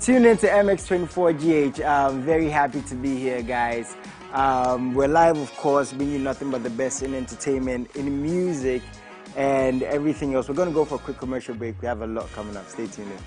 Tune in to MX24GH. Very happy to be here, guys. We're live, of course, bringing you nothing but the best in entertainment, in music, and everything else. We're going to go for a quick commercial break. We have a lot coming up. Stay tuned in.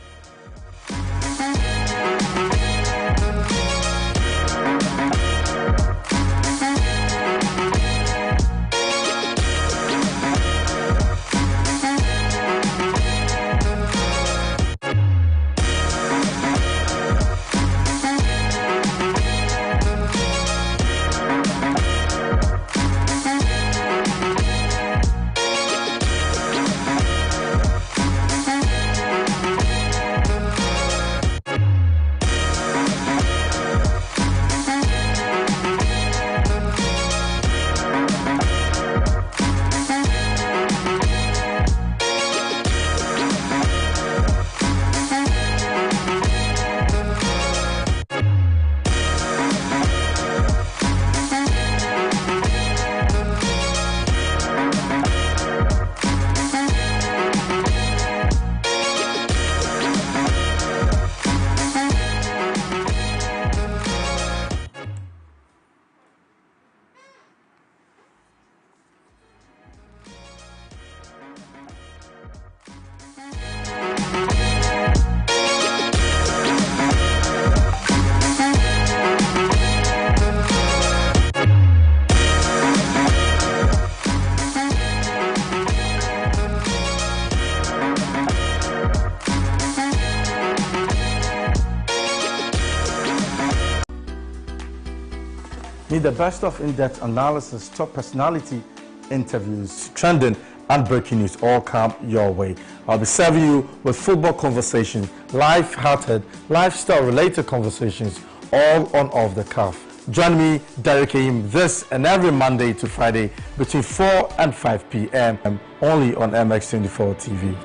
Need the best of in-depth analysis, top personality interviews, trending and breaking news all come your way. I'll be serving you with football conversations, life-hearted, lifestyle-related conversations, all on Off the Cuff. Join me, Derek Aim, this and every Monday to Friday between 4 and 5 p.m. only on MX24 TV.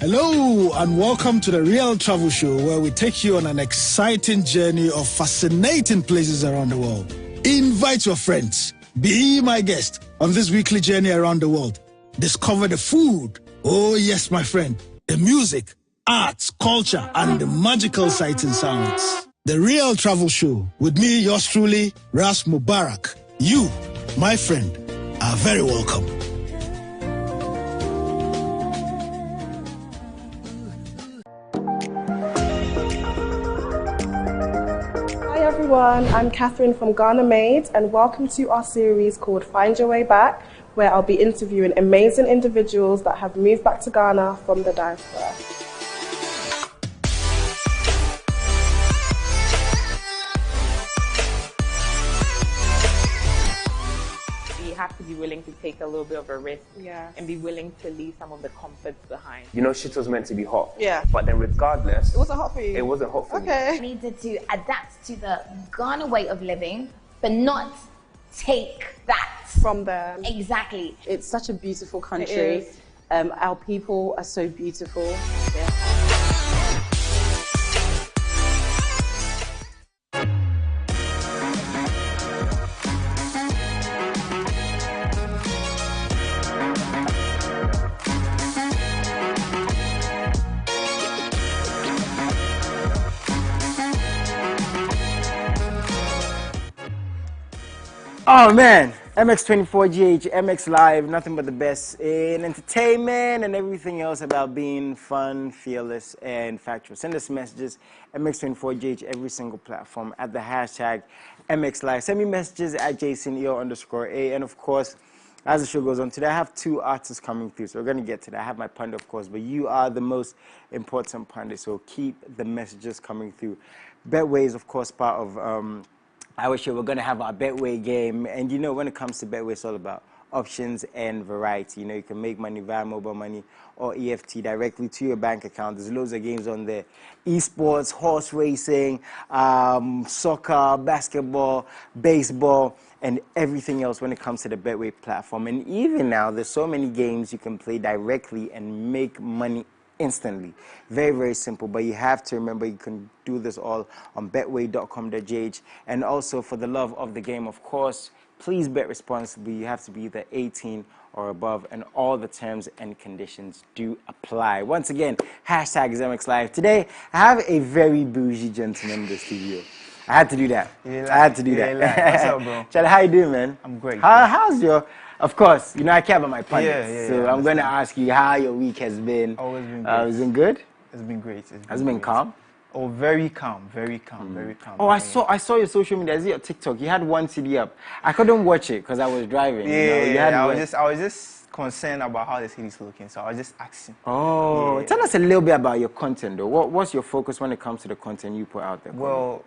Hello and welcome to the Real Travel Show, where we take you on an exciting journey of fascinating places around the world. Invite your friends. Be my guest on this weekly journey around the world. Discover the food. Oh yes, my friend. The music, arts, culture, and the magical sights and sounds. The Real Travel Show with me, yours truly, Ras Mubarak. You, my friend, are very welcome. Hi everyone, I'm Catherine from Ghana Made, and welcome to our series called Find Your Way Back, where I'll be interviewing amazing individuals that have moved back to Ghana from the diaspora. You have to be willing to take a little bit of a risk, Yeah. and be willing to leave some of the comforts behind. You know, shit was meant to be hot. Yeah. But then regardless, It wasn't hot for you? it wasn't hot for me. Okay. Needed to adapt to the Ghana way of living, but not take that From them. exactly. It's such a beautiful It country. is. Our people are so beautiful. Yeah. Oh man, MX24GH, MX Live, nothing but the best in entertainment and everything else about being fun, fearless, and factual. Send us messages, MX24GH, every single platform at the hashtag MX Live. Send me messages at JasonEO_A. And of course, as the show goes on, today I have two artists coming through, so we're going to get to that. I have my pundit, of course, but you are the most important pundit, so keep the messages coming through. Betway is, of course, part of our show. We're going to have our Betway game, and you know, when it comes to Betway, it's all about options and variety. You know, you can make money via mobile money or EFT directly to your bank account. There's loads of games on there. Esports, horse racing, soccer, basketball, baseball, and everything else when it comes to the Betway platform. And even now, there's so many games you can play directly and make money instantly. Very, very simple. But you have to remember you can do this all on betway.com.gh. And also, for the love of the game, of course, please bet responsibly. You have to be either 18 or above, and all the terms and conditions do apply. Once again, hashtag is MX Live. Today, I have a very bougie gentleman in the studio. I had to do that. I had to do that. What's up, bro? Charlie, how you doing, man? I'm great. How's your... Of course, you know I care about my pundits, so I I'm going to ask you how your week has been. Always been great. It's been good? It's been great. Has it been calm? Oh, very calm, very calm, very calm. Oh, I saw your social media. I see your TikTok. You had one CD up. I couldn't watch it because I was driving. I was just concerned about how the city's looking, so I was just asking. Oh, tell us a little bit about your content, though. What's your focus when it comes to the content you put out there? Well,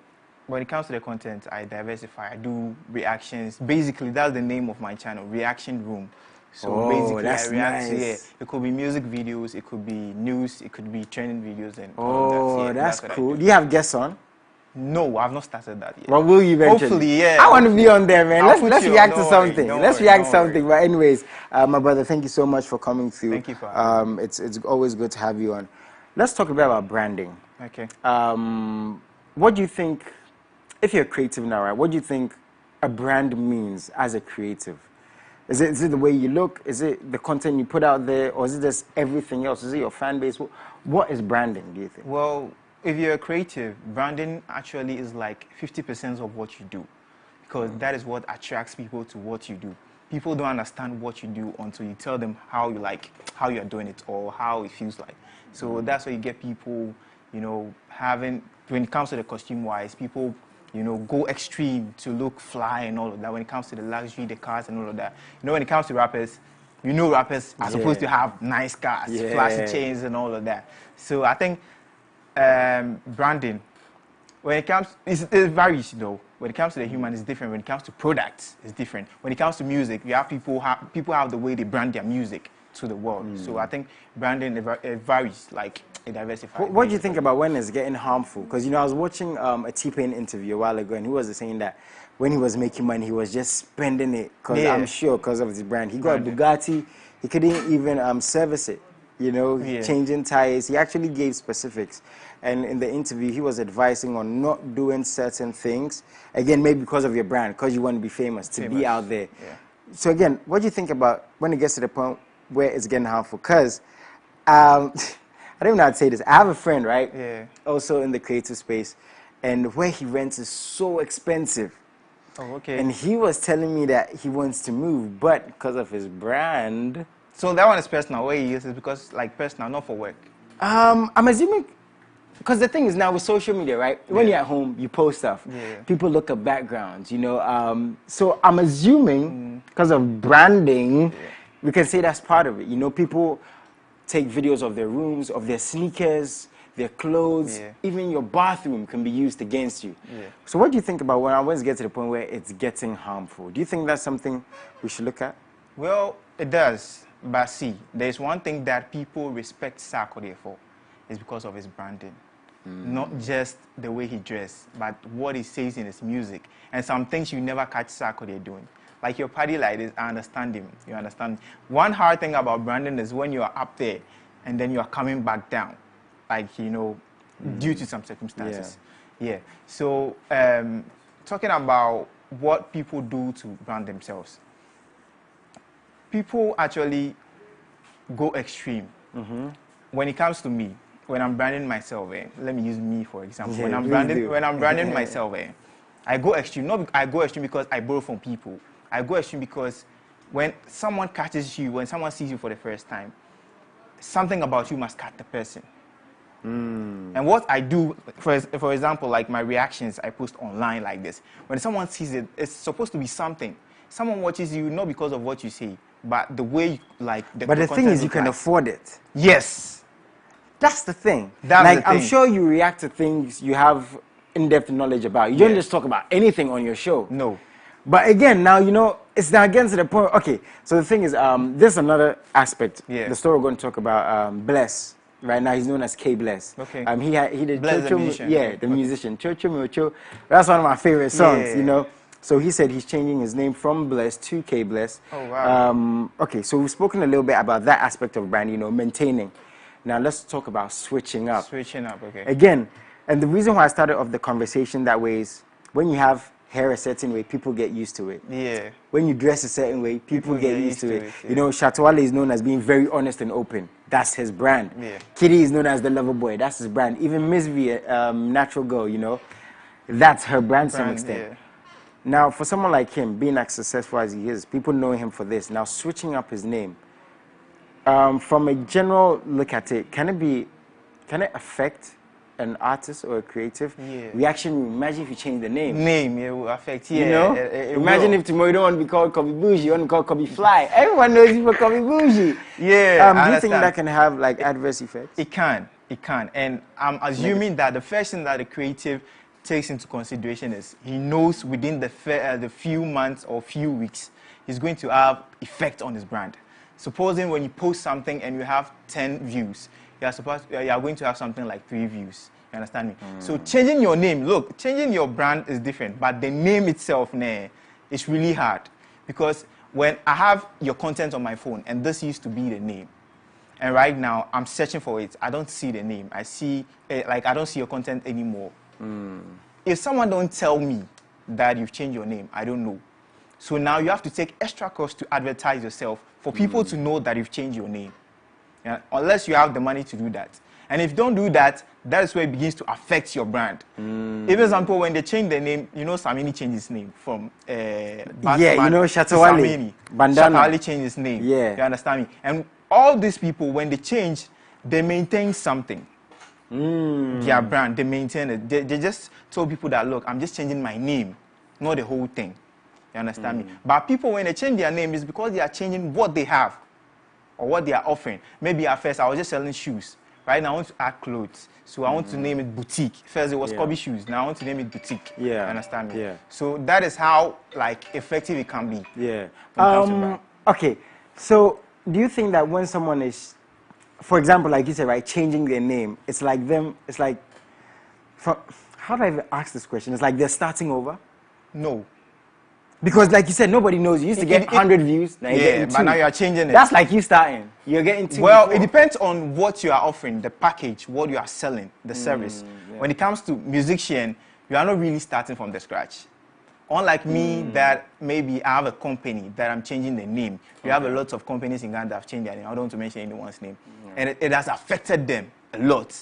when it comes to the content, I diversify. I do reactions. Basically, that's the name of my channel, Reaction Room. So basically, that's I react. nice. It could be music videos, it could be news, it could be trending videos, and all that. That's cool. Do you have guests on? No, I've not started that yet. Well, will you eventually? Hopefully, yeah. I want to be on there, man. Let's react to something. Let's react to something. But anyways, my brother, thank you so much for coming through. Thank you for having me. It's always good to have you on. Let's talk a bit about branding. Okay. What do you think, if you're creative now, right? What do you think a brand means as a creative? Is it the way you look? Is it the content you put out there? Or is it just everything else? Is it your fan base? What is branding, do you think? Well, if you're a creative, branding actually is like 50% of what you do. Because that is what attracts people to what you do. People don't understand what you do until you tell them how you're doing it or how it feels like. So that's why you get people, when it comes to the costume-wise, people go extreme to look fly and all of that. When it comes to the luxury, the cars and all of that. When it comes to rappers, rappers are supposed to have nice cars, flashy chains and all of that. So I think branding, when it comes, it varies though. When it comes to the human, it's different. When it comes to products, it's different. When it comes to music, you have people have the way they brand their music to the world. So I think branding, it varies, like it diversifies. What do you think about when it's getting harmful? Because, I was watching a T-Pain interview a while ago, and he was saying that when he was making money, he was just spending it, because I'm sure because of his brand. He got a Bugatti, he couldn't even service it, changing tires. He actually gave specifics. And in the interview, he was advising on not doing certain things. Again, maybe because of your brand, because you want to be famous, to be out there. Yeah. So again, what do you think about when it gets to the point where it's getting harmful? Because I don't even know how to say this. I have a friend, right? Yeah. Also in the creative space, and where he rents is so expensive. Oh, okay. And he was telling me that he wants to move, but because of his brand. So that one is personal. Where he uses because personal, not for work. I'm assuming, because the thing is now with social media, right? When you're at home, you post stuff. Yeah. People look at backgrounds, So I'm assuming because of branding, we can say that's part of it. People take videos of their rooms, of their sneakers, their clothes, even your bathroom can be used against you. Yeah. So what do you think about when I always get to the point where it's getting harmful? Do you think that's something we should look at? Well, it does. But see, there's one thing that people respect Sarkodie for, is because of his branding. Not just the way he dressed, but what he says in his music. And some things you never catch Sarkodie doing. Like your party like this, I understand him. You understand? One hard thing about branding is when you are up there and then you are coming back down. Like, due to some circumstances. Yeah. So, talking about what people do to brand themselves. People actually go extreme. When it comes to me, when I'm branding myself, let me use me for example. When I'm branding myself, I go extreme. I go extreme because I borrow from people. I go extreme because when someone catches you, when someone sees you for the first time, something about you must catch the person. And what I do, for example, like my reactions I post online like this. When someone sees it, it's supposed to be something. Someone watches you not because of what you say, but the way you, like. But the thing is, you can afford it. Yes. That's the thing. That's the thing. I'm sure you react to things you have in-depth knowledge about. You don't just talk about anything on your show. No. But again, now, it's now again to the point. Okay, so the thing is, there's another aspect. Yeah. The story we're going to talk about, Bless. Right now, he's known as K Bless. Okay. He did Bless the musician. Yeah, the musician. Chocho Mocho. That's one of my favorite songs, So he said he's changing his name from Bless to K Bless. Oh, wow. Okay, so we've spoken a little bit about that aspect of brand, maintaining. Now let's talk about switching up. Switching up, okay. Again, and the reason why I started off the conversation that way is when you have hair a certain way, people get used to it. Yeah. When you dress a certain way, people get used to it. Yeah. You know, Shatawale is known as being very honest and open. That's his brand. Yeah. Kitty is known as the lover boy. That's his brand. Even Miss V, Natural Girl, you know, that's her brand to some extent. Yeah. Now, for someone like him, being as successful as he is, people know him for this. Now, switching up his name, from a general look at it, can it affect an artist or a creative reaction? Imagine if you change the name. Name, it will affect, yeah. You know? Imagine if tomorrow you don't want to be called Kobe Bougie, you want to be called Kobe Fly. Everyone knows you for Kobe Bougie. Yeah, do you think that can have like adverse effects? It can. And I'm assuming that the first thing that the creative takes into consideration is he knows within the few months or few weeks he's going to have effect on his brand. Supposing when you post something and you have 10 views, you are going to have something like 3 views. You understand me? So changing your name, look, changing your brand is different, but the name itself, it's really hard. Because when I have your content on my phone, and this used to be the name, and right now I'm searching for it, I don't see the name. I see, I don't see your content anymore. If someone don't tell me that you've changed your name, I don't know. So now you have to take extra cost to advertise yourself for people to know that you've changed your name. Yeah? Unless you have the money to do that. And if you don't do that, that is where it begins to affect your brand. Even some people, when they change their name, you know, Samini changed his name from Batman, you know, Shatawale. Shatawale changed his name. Yeah. You understand me? And all these people, when they change, they maintain something. Their brand, they maintain it. They just told people that, look, I'm just changing my name, not the whole thing. You understand me? But people, when they change their name, it's because they are changing what they have or what they are offering. Maybe at first, I was just selling shoes. Right now, I want to add clothes. So I want to name it boutique. First, it was Kobe shoes. Now I want to name it boutique. Yeah. You understand me? Yeah. So that is how, effective it can be. Yeah. Okay. So do you think that when someone is, for example, like you said, right, changing their name, it's like them, it's like, how do I even ask this question? It's like they're starting over? No. Because like you said, nobody knows. You used to get 100 views. Now you're getting 2. But now you're changing it. That's like you starting. You're getting 2. Well, it depends on what you are offering, the package, what you are selling, the service. Yeah. When it comes to musician, you are not really starting from the scratch. Unlike me, that maybe I have a company that I'm changing the name. We have a lot of companies in Ghana that have changed their name. I don't want to mention anyone's name. And it has affected them a lot.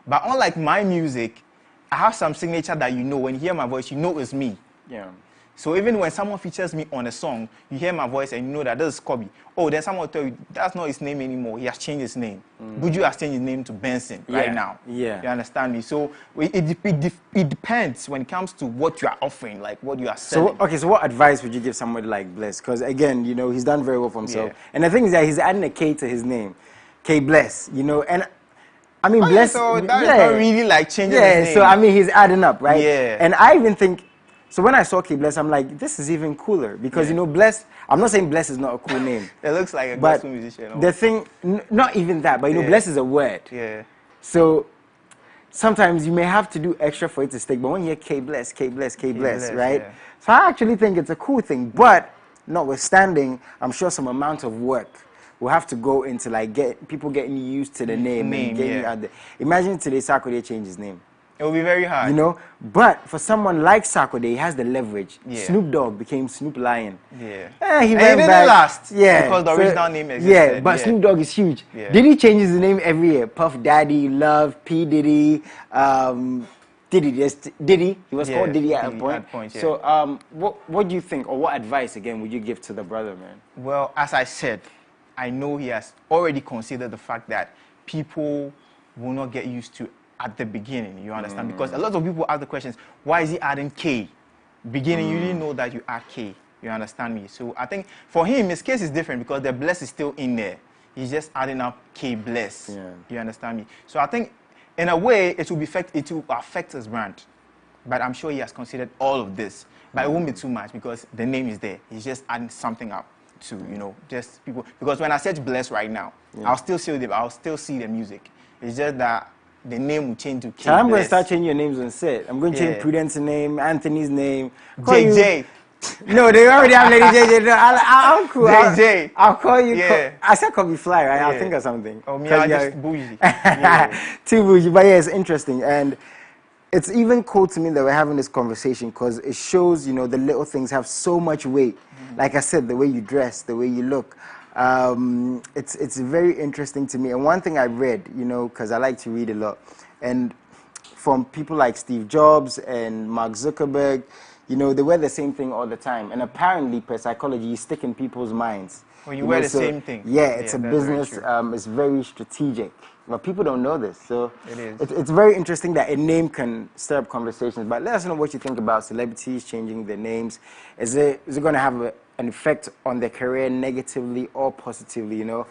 But unlike my music, I have some signature that you know. When you hear my voice, you know it's me. Yeah. So even when someone features me on a song, you hear my voice and you know that this is Kobe. Oh, then someone will tell you, that's not his name anymore. He has changed his name. Buju has changed his name to Benson right now. Yeah. You understand me? So it depends when it comes to what you are offering, like what you are selling. So what advice would you give somebody like Bless? Because again, you know, he's done very well for himself. And the thing is that he's adding a K to his name. K Bless, you know, and I mean, Bless. So that is not really like changing his name. So I mean, he's adding up, right? Yeah. And I even think, so when I saw K Bless, I'm like, this is even cooler because, you know, Bless, I'm not saying Bless is not a cool name. It looks like a gospel musician. The thing, not even that, but you know, Bless is a word. Yeah. So sometimes you may have to do extra for it to stick, but when you hear K Bless, K Bless, K Bless, right? Yeah. So I actually think it's a cool thing, but notwithstanding, I'm sure some amount of work will have to go into like people getting used to the name and getting out there. Imagine today Sarkodie changed his name. It will be very hard. You know? But for someone like Sarkodie, he has the leverage. Yeah. Snoop Dogg became Snoop Lion. Yeah. He and went didn't back. last. Yeah. Because the original name existed. Yeah, but Snoop Dogg is huge. Yeah. Did he change his name every year? Puff Daddy, Love, P. Diddy, Diddy. He was called Diddy at a point. So what do you think, or what advice, again, would you give to the brother, man? Well, as I said, I know he has already considered the fact that people will not get used to at the beginning, you understand? Because a lot of people ask the questions, why is he adding K? Beginning, you didn't know that you add K, you understand me? So I think for him, his case is different because the Bless is still in there. He's just adding up K Bless, you understand me? So I think, in a way, it will affect his brand. But I'm sure he has considered all of this. But it won't be too much because the name is there. He's just adding something up to, you know, just people. Because when I search Bless right now, I'll still see the music. It's just that the name will change to K. So I'm going to start changing your names on set. I'm going to change Prudence's name, Anthony's name. JJ. No, they already have Lady JJ. No, I'm cool. JJ. I'll call you. Yeah. I said call me Fly, right? I'll Yeah. think of something. Oh, me, 'Cause I you're- just bougie. Yeah. Too bougie, but yeah, it's interesting, and it's even cool to me that we're having this conversation because it shows, you know, the little things have so much weight. Like I said, the way you dress, the way you look. It's very interesting to me. And one thing I read, you know, because I like to read a lot, and from people like Steve Jobs and Mark Zuckerberg, you know, they wear the same thing all the time. And apparently, per psychology, you stick in people's minds. Well, you wear the same thing. Yeah, it's a Yeah, that's very business. true. It's very strategic. But people don't know this. So It is. It's very interesting that a name can stir up conversations. But let us know what you think about celebrities changing their names. Is it going to have an effect on their career negatively or positively, you know?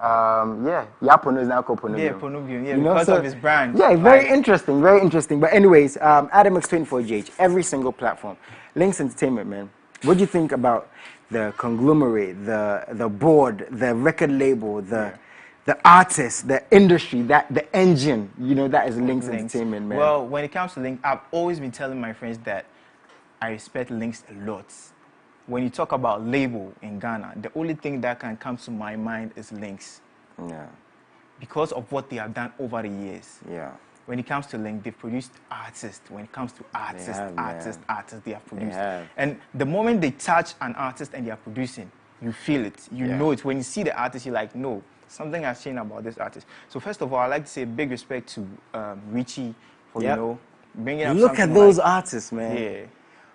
Yeah, Yapono is now called Ponubium. Yeah, Ponubium. Yeah, You know, because so- of his brand. Yeah, very Like, interesting, very interesting. But anyways, AdamX24GH, every single platform. Links Entertainment, man. What do you think about the conglomerate, the board, the record label, the artist, the industry, the engine, you know, that is Links Entertainment, man. Well, when it comes to Links, I've always been telling my friends that I respect Links a lot. When you talk about label in Ghana, the only thing that can come to my mind is Links. Yeah, Because of what they have done over the years. yeah. When it comes to Link, they've produced artists. When it comes to artists, have, artists, man. artists, they have produced. have. And the moment they touch an artist and they are producing, you feel it. You Yeah. know it. When you see the artist, you're like, no, something has changed about this artist. So first of all, I'd like to say big respect to Richie for, Yep. you know, bringing up Look something at those like, artists, man. Yeah.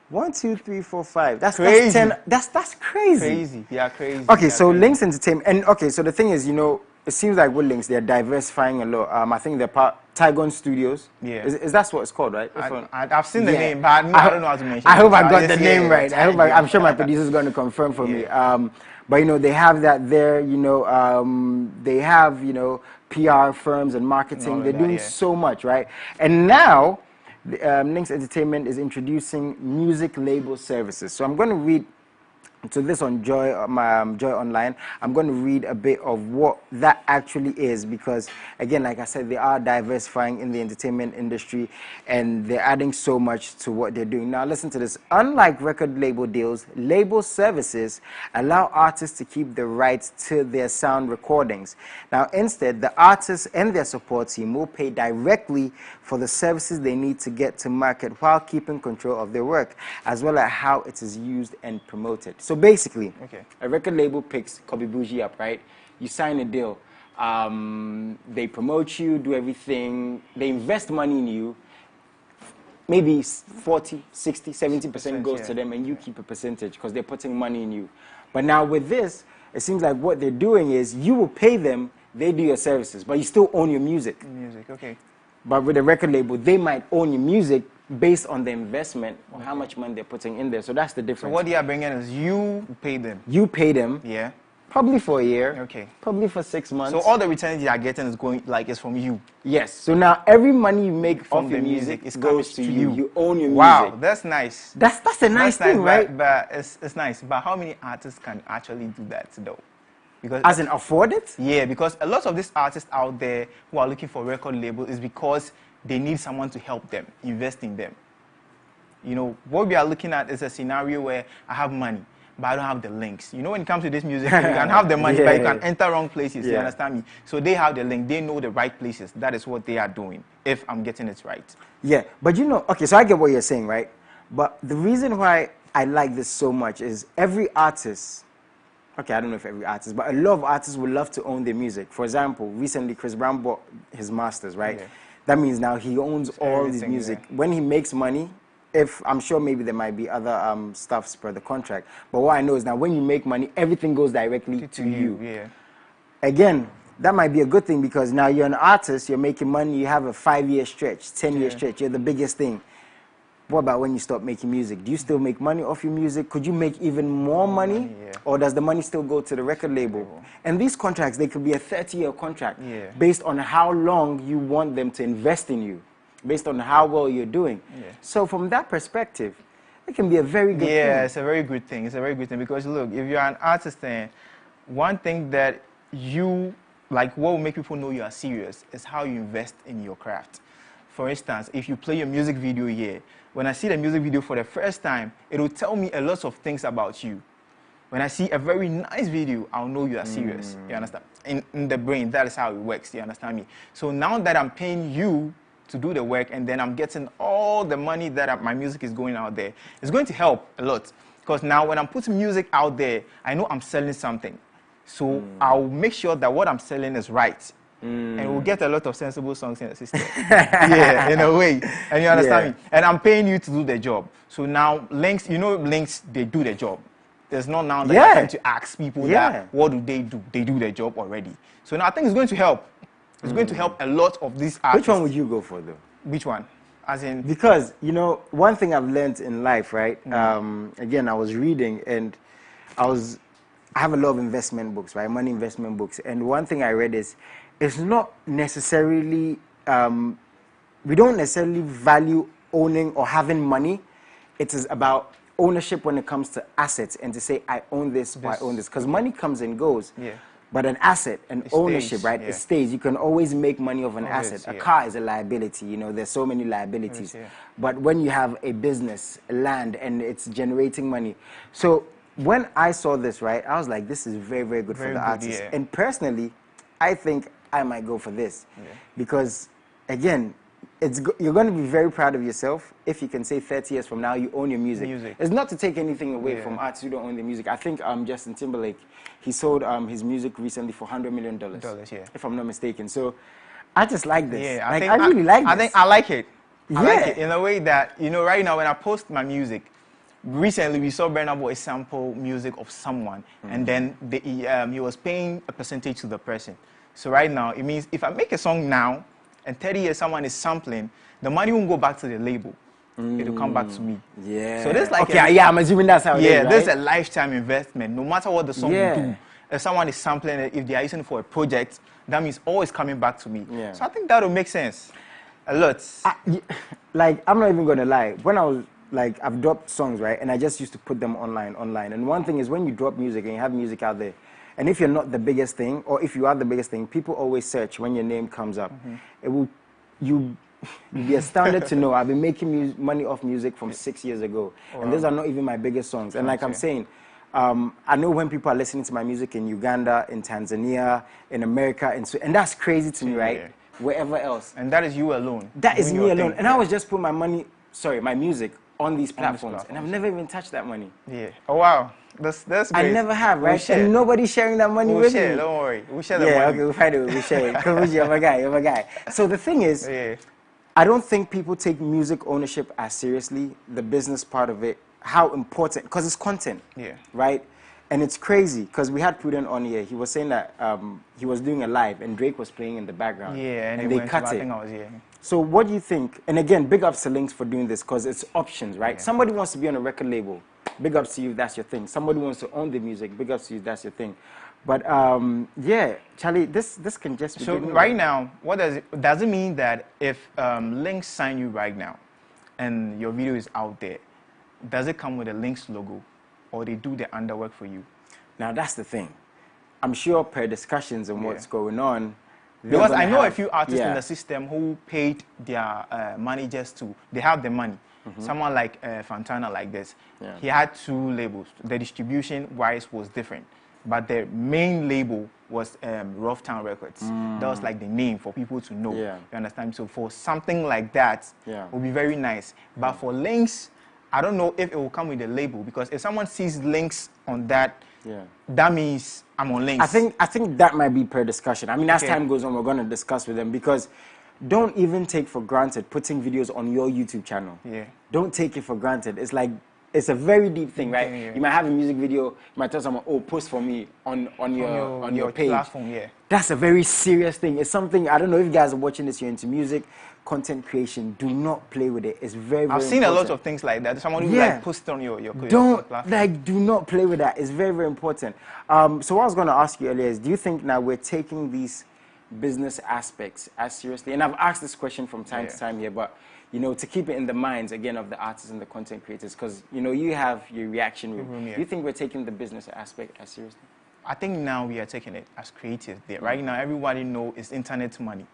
1, 2, 3, 4, 5. That's Crazy. 10. That's crazy. Crazy. Yeah, crazy. Okay, yeah, so crazy. Links Entertainment, and okay, so the thing is, you know, it seems like with Links, they're diversifying a lot. I think they're part Tygon Studios. Yeah. Is that what it's called, right? That's what- I've seen the Yeah. name, but I don't know how to mention I it. hope I So got just- the name yeah, right. I'm sure my producer's going to confirm for me. Yeah. But you know, they have that there. You know, they have, you know, PR firms and marketing. And all of They're that, doing yeah. so much, right? And now, Links Entertainment is introducing music label services. So I'm going to read to this on Joy Online. I'm going to read a bit of what that actually is because, again, like I said, they are diversifying in the entertainment industry and they're adding so much to what they're doing. Now, listen to this. Unlike record label deals, label services allow artists to keep the rights to their sound recordings. Now, instead, the artists and their support team will pay directly for the services they need to get to market while keeping control of their work, as well as how it is used and promoted. So basically, Okay. a record label picks Kobe Bougie up, right? You sign a deal. They promote you, do everything. They invest money in you. Maybe 40, 60, 70% goes yeah. to them and you keep a percentage because they're putting money in you. But now with this, it seems like what they're doing is you will pay them, they do your services, but you still own your music. Music, okay. But with a record label, they might own your music based on the investment or how much money they're putting in there. So that's the So difference. what they are bringing is you pay them. You pay them, Yeah. probably for a year, Okay. probably for 6 months. So all the returns they are getting is going like is from you. Yes. So now every money you make From off your the music music, it goes comes to to you. you. You own your Wow, music. that's nice. That's a nice That's thing, right? But it's nice. But how many artists can actually do that though? Because As in afford it? yeah, because a lot of these artists out there who are looking for record label is because they need someone to help them, invest in them. You know, what we are looking at is a scenario where I have money, but I don't have the links. You know, when it comes to this music, you can have the money, but you can enter wrong places. You Yeah. understand me? So they have the link. They know the right places. That is what they are doing, if I'm getting it right. Yeah, but you know, okay, so I get what you're saying, right? But the reason why I like this so much is every artist, okay, I don't know if every artist, but a lot of artists would love to own their music. For example, recently Chris Brown bought his masters, right? Yeah. That means now he owns all his everything, music. yeah. When he makes money, if I'm sure maybe there might be other stuffs per the contract, but what I know is now when you make money, everything goes directly to you. Yeah. Again, that might be a good thing because now you're an artist, you're making money, you have a 5-year stretch, 10-year stretch, you're the biggest thing. What about when you stop making music? Do you still make money off your music? Could you make even more money? yeah. Or does the money still go to the record label? And these contracts, they could be a 30-year contract Yeah. based on how long you want them to invest in you, based on how well you're doing. Yeah. So from that perspective, it can be a very good Yeah, thing. it's a very good thing. It's a very good thing because look, if you're an artist, then one thing that you like, what will make people know you are serious is how you invest in your craft. For instance, if you play a music video here, when I see the music video for the first time, it will tell me a lot of things about you. When I see a very nice video, I'll know you are serious. You understand? In the brain, that is how it works. You understand me? So now that I'm paying you to do the work, and then I'm getting all the money that my music is going out there, it's going to help a lot. Because now when I'm putting music out there, I know I'm selling something. So I'll make sure that what I'm selling is right. And we'll get a lot of sensible songs in the system. Yeah, in a way. And you understand me? And I'm paying you to do the job. So now links, links, they do the job. There's not now that you're trying to ask people that what do? They do their job already. So now I think it's going to help. It's going to help a lot of these artists. Which one would you go for though? Which one? As in? Because, one thing I've learned in life, right? Again, I was reading and I have a lot of investment books, right? Money investment books. And one thing I read is, it's not necessarily, we don't necessarily value owning or having money. It is about ownership when it comes to assets and to say, I own this or I own this. Because money comes and goes. Yeah. But an asset, an ownership, right? It stays. You can always make money off an asset. A car is a liability. There's so many liabilities. But when you have a business, land, and it's generating money. So when I saw this, right, I was like, this is very, very good for the artist. And personally, I think I might go for this. Because, again, you're going to be very proud of yourself if you can say 30 years from now you own your music. It's not to take anything away from artists who don't own their music. I think Justin Timberlake, he sold his music recently for $100 million, if I'm not mistaken. So I just like this. Yeah, I really like this. I think I like it. I like it in a way that, right now when I post my music, recently we saw Burna Boy sample music of someone, and then he was paying a percentage to the person. So right now, it means if I make a song now, and 30 years someone is sampling, the money won't go back to the label. It'll come back to me. Yeah. So there's like I'm assuming that's how it is, right? There's a lifetime investment. No matter what the song will do, if someone is sampling it, if they are using it for a project, that means always coming back to me. Yeah. So I think that will make sense. A lot. I'm not even going to lie. When I was, I've dropped songs, right? And I just used to put them online. And one thing is when you drop music and you have music out there, and if you're not the biggest thing, or if you are the biggest thing, people always search when your name comes up. You'll be astounded to know I've been making money off music from 6 years ago. Wow. And these are not even my biggest songs. And like I'm saying, I know when people are listening to my music in Uganda, in Tanzania, in America, and that's crazy to me, right? Wherever else. And that is you alone. That is me alone. And I was just putting my music on these platforms. And I've never even touched that money. Yeah. Oh, wow. That's great. I never have, right? And nobody's sharing that money with me. Don't worry. We'll share the money. Okay, we'll find it. We'll share it. Because you're my guy. So the thing is, I don't think people take music ownership as seriously, the business part of it, how important, because it's content, right? And it's crazy, because we had Prudent on here. He was saying that he was doing a live, and Drake was playing in the background. Yeah, and they cut it. So what do you think? And again, big ups to Links for doing this, because it's options, right? Yeah. Somebody wants to be on a record label. Big ups to you, that's your thing. Somebody wants to own the music. Big ups to you, that's your thing. But Charlie, this can just be. So right now, what does it mean that if Links sign you right now, and your video is out there, does it come with a Links logo, or they do the underwork for you? Now that's the thing. I'm sure per discussions and what's going on. Because I know a few artists in the system who paid their managers they have the money. Someone like Fantana like this, he had 2 labels. The distribution-wise was different. But the main label was Rough Town Records. That was like the name for people to know. You understand? So for something like that, it would be very nice. But for Links, I don't know if it will come with a label, because if someone sees Links on that, that means I'm on Links. I think that might be per discussion. I mean, as time goes on, we're going to discuss with them, because don't even take for granted putting videos on your YouTube channel. Don't take it for granted. It's like, it's a very deep thing, right? You might have a music video, you might tell someone, oh, post for me on your page. Platform, That's a very serious thing. It's something, I don't know if you guys are watching this, you're into music, content creation, do not play with it. It's very, very I've seen important. A lot of things like that. Someone who like post on your platform. Do not play with that. It's very, very important. So what I was going to ask you earlier is, do you think now we're taking these business aspects as seriously? And I've asked this question from time to time here, but to keep it in the minds again of the artists and the content creators, because you have your reaction room. Do you think we're taking the business aspect as seriously? I think now we are taking it as creative. Right now, everybody knows it's internet money.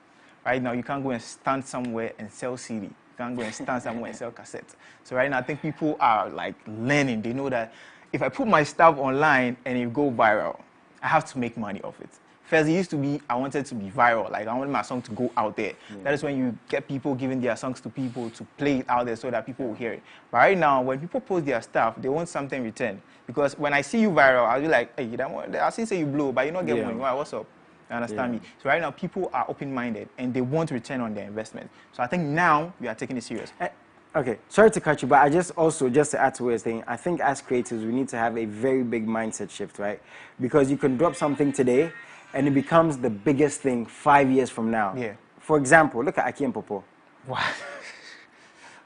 Right now, you can't go and stand somewhere and sell CD. can go and stand somewhere and sell cassettes. So right now, I think people are like learning. They know that if I put my stuff online and it go viral, I have to make money off it. First, it used to be, I wanted to be viral. Like, I wanted my song to go out there. Yeah. That is when you get people giving their songs to people to play it out there so that people will hear it. But right now, when people post their stuff, they want something in return. Because when I see you viral, I'll be like, hey, I see say you blow, but you don't get money. Why? What's up? You understand me? So right now, people are open-minded, and they want return on their investment. So I think now, we are taking it serious. Okay, sorry to cut you, but I just to add to what you're saying, I think as creators, we need to have a very big mindset shift, right? Because you can drop something today, and it becomes the biggest thing 5 years from now. Yeah. For example, look at Aki and Popo. Wow.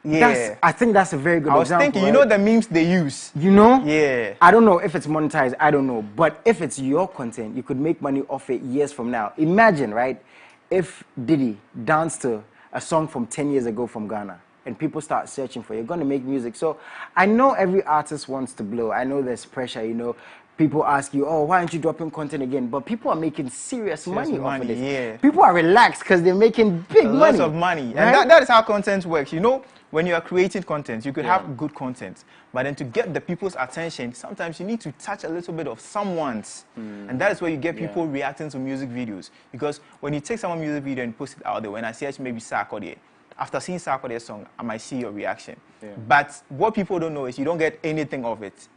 Yeah. I think that's a very good example. I was thinking, you know the memes they use? You know? Yeah. I don't know if it's monetized, I don't know. But if it's your content, you could make money off it years from now. Imagine, right, if Diddy danced to a song from 10 years ago from Ghana, and people start searching for it, you're going to make music. So I know every artist wants to blow. I know there's pressure, you know. People ask you, oh, why aren't you dropping content again? But people are making serious money off of this. Yeah. People are relaxed because they're making big money. Lots of money. Right? And that is how content works. You know, when you are creating content, you could have good content. But then to get the people's attention, sometimes you need to touch a little bit of someone's. And that is where you get people reacting to music videos. Because when you take someone's music video and post it out there, when I search maybe Sarkodie, after seeing Sarkodie's song, I might see your reaction. Yeah. But what people don't know is you don't get anything of it.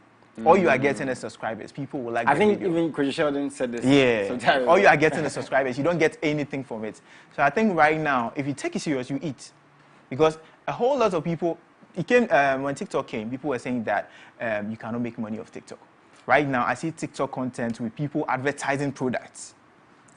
All you are getting is subscribers. People will like. I think even Chris Sheldon said this. Yeah. Sometimes. All you are getting is subscribers. You don't get anything from it. So I think right now, if you take it serious, you eat, because a whole lot of people. It came when TikTok came. People were saying that you cannot make money off TikTok. Right now, I see TikTok content with people advertising products.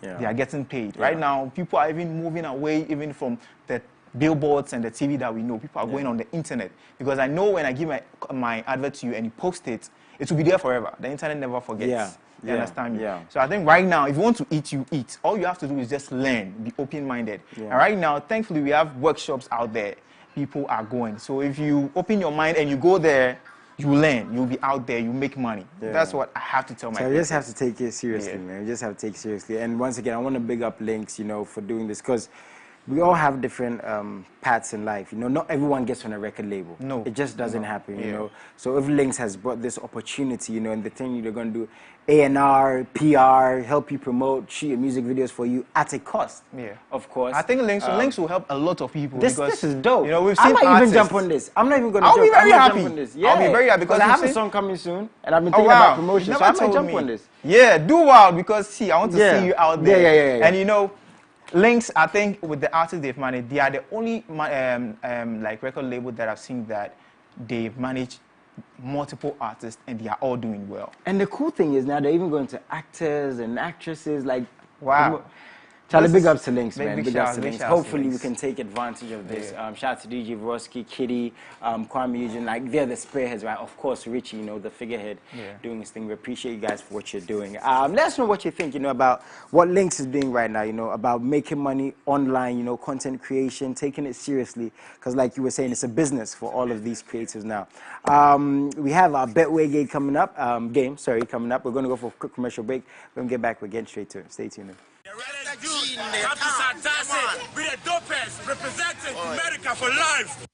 Yeah. They are getting paid. Right now, people are even moving away even from the billboards and the TV that we know. People are going on the internet, because I know when I give my advert to you and you post it, it will be there forever. The internet never forgets. You understand me? Yeah. So I think right now, if you want to eat, you eat. All you have to do is just learn, be open-minded. Yeah. And right now, thankfully, we have workshops out there. People are going. So if you open your mind and you go there, you learn. You'll be out there. You make money. Yeah. That's what I have to tell my people. So I just have to take it seriously, man. You just have to take it seriously. And once again, I want to big up Links, you know, for doing this, because we all have different paths in life. You know, not everyone gets on a record label. No. It just doesn't happen, you know. So if Links has brought this opportunity, you know, and the thing they're going to do A&R, PR, help you promote, shoot music videos for you at a cost. Yeah. Of course. I think Links will help a lot of people. This is dope. You know, we've seen I might even jump on this. I'm not even going to jump. I'll be very happy. On this. Yeah. I'll be very happy because I have a song coming soon, and I've been thinking about promotion, so I might jump on this. Yeah, do wild, because see, I want to see you out there. Yeah. And you know, Links, I think with the artists they've managed, they are the only like record label that I've seen that they've managed multiple artists and they are all doing well. And the cool thing is now they're even going to actors and actresses, like, wow. Charlie, big ups to Links, man. Big ups to Links. Hopefully Links. We can take advantage of this. Shout out to DJ Vroski, Kitty, Kwame Eugene. Like, they're the spearheads, right? Of course, Richie, you know, the figurehead doing his thing. We appreciate you guys for what you're doing. Let us know what you think, you know, about what Links is doing right now, you know, about making money online, you know, content creation, taking it seriously. Because like you were saying, it's a business for all of these creators now. We have our Betway game coming up. Coming up. We're going to go for a quick commercial break. We're going to get back. We're getting straight to it. Stay tuned. We're the dopest representing America for life.